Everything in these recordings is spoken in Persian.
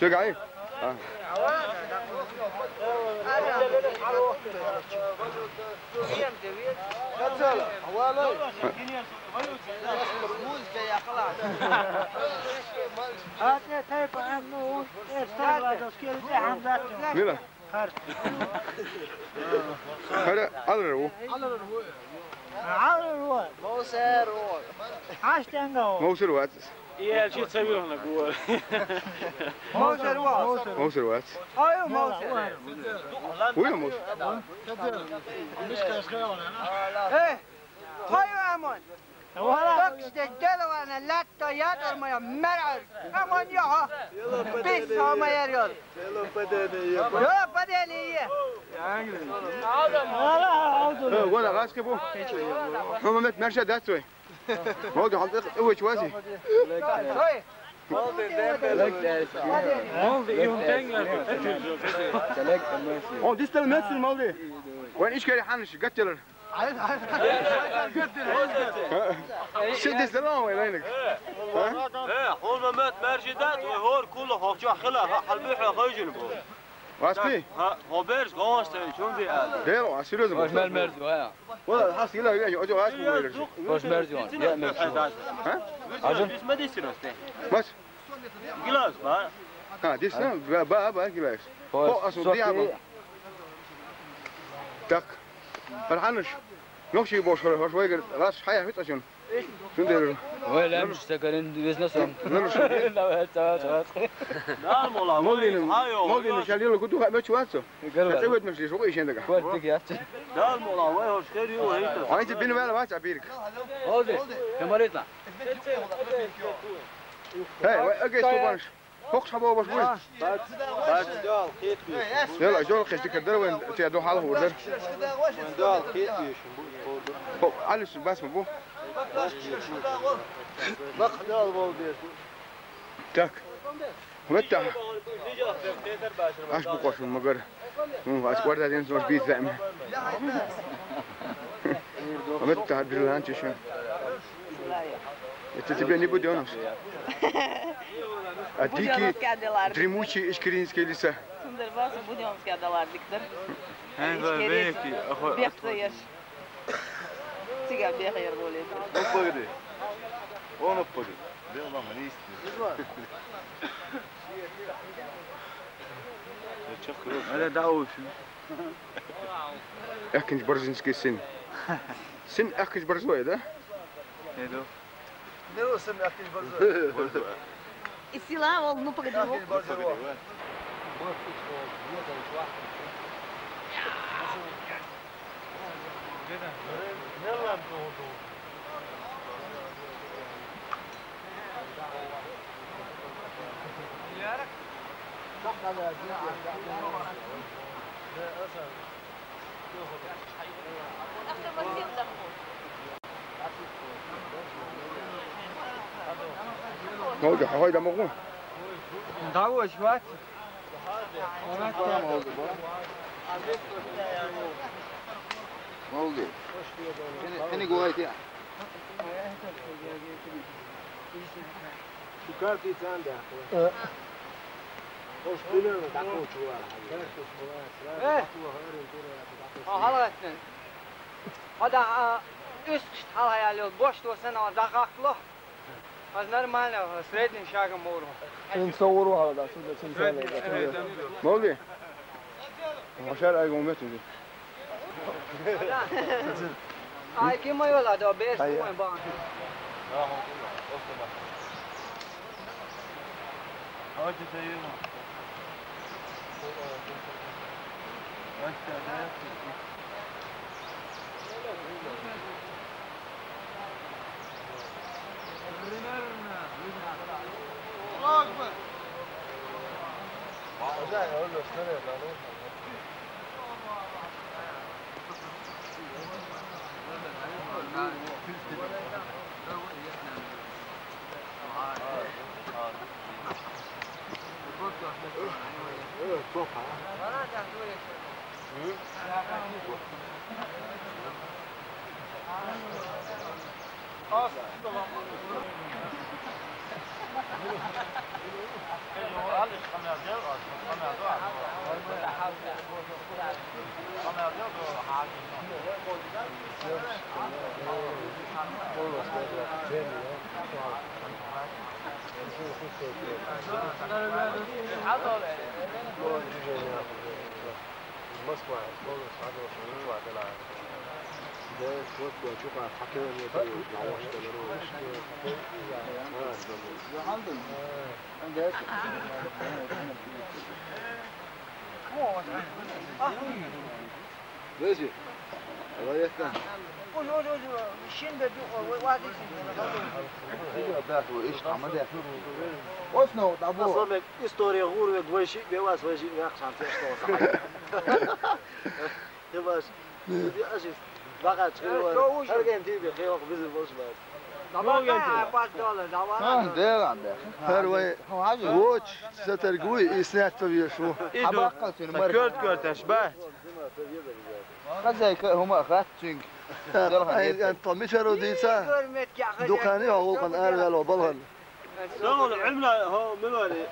شو قاعد؟ ميلا هذا على الروح موسر وات يا شو تسوي هنا جوا موسر وات ايوه موسر وين موسر ايه هاي امون بكس الدلو انا لا تيادر ما مرعر امون يا بس ما يريد يلا بدني ولا غاز كبو هم مت مرشد داتوي موضوع حلقة هو شواسي on distel mensen maldi وين ايش كاري حنش قتلر شد السلام وينك ايه حول ما مات مرشدات وهور كله هوجا خلا حلبيح خيجن بو واسبي هو بيرش غوست شلون في قال ديرو عسيروز واش مال مرزو ها ولا حاس يلا يا اجو اسمه ويرش واش مرزو يا مرزو ها عجل اسمه دي سيروس بس جلاس ها دي سنة با جلاس هو اصلا دي تك فرحانش نوشي بوش شوي راس حياة فيت عشان شو ندير ولا مش سكرين بيزنسهم لا هات لا والله مولين شاليلو كنتو ما تشواتسو تعود مش شو ايش عندك ودك يا لا والله وين خير يو هيك انت بين ولا ما تعبيرك هودي كم يطلع هاي اجي سوبرش فوق حبوا باش وين بعد دال خيط يلا جول خيش تقدر وين تيادو حاله ودر وين دال خيط فوق على بس بو دال بودي تاك ومتى اش بقوش المقر اش قرده دين زوج بيت زعما ومتى هاد بالانت شو انت تبيني بدونس اديكي دريموشي ايش كرينسكي لسه Sundarvas budionska dalar diktir. بيكي اخو Bextayır. Siga bexir bolid. نبغي ونبغي والله ما نيستي هذا دعوش اكنج برزنسكي سن اكنج برزوي ده هيدو نو سن اكنج برزوي Isila ol ну погоди. موجة هاي ده مغون دعوة شوات موجة هني جواي تيا شو كارتي تاندا خوش بلون دعوة شوات ايه هلا اثنين هذا üst halayalıyor boş dursan o dakaklı az normalno srednji šagam moru نصوروها هذا شو موجة عشان ايقوم متن ay kim yola da beş koyun bana هاجي زينا الله اكبر اقول له اشتري Awesome. ماشي الله يفتح وايش عمل وشنو طابور صار استوري غور دويشي بيواس ويجي ياخذ عن تشتو تباش بدي اشوف بقى تشوف هرجع تيجي خيوق بيزل بوش بعد هروي ووتش سترقوي إسنات فبيشو كرت كرت أشباه خزاي هما أخذت شنك أنت مشرو ديسا دكاني هو كان أرجع له بالهن لا عمنا هو ممالي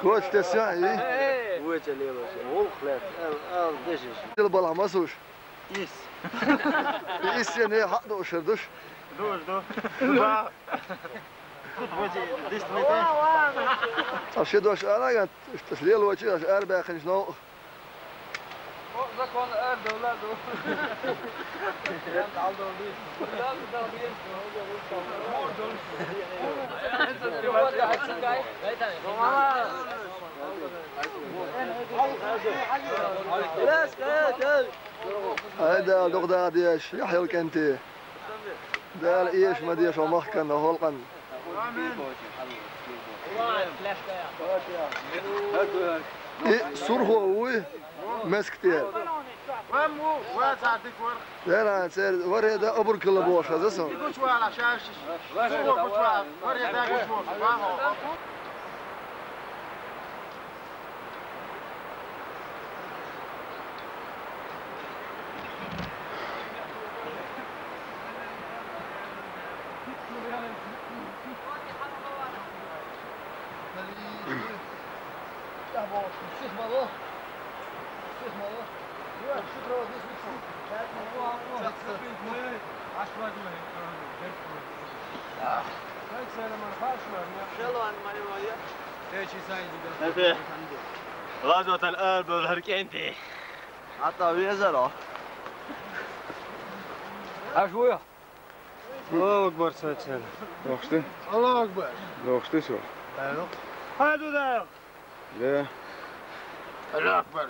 كوتش تسمع إيه ويت اللي هو خلاص دشش البلا مسوش يس يعني حق وشردوش دو أشهدوش أنا كنت تسليل وجهي أش أربعة خمس نوع زكون أرد ولاده هذا دغدا ديش يحيى الكنتي دال إيش ما ديش ومخكن هولقن إيه سور هو مسكتير وامو واسعتك ور لا سير وري ده أبر كل بوش هذا سو كوش ولا شاش سو كوش ولا وري ده كوش ولا غزوة الأرب والهركنتي حتى بيزرع أشويه الله أكبر ساتسان روحتي الله اكبر روحتي شو هادو ذا لا الله اكبر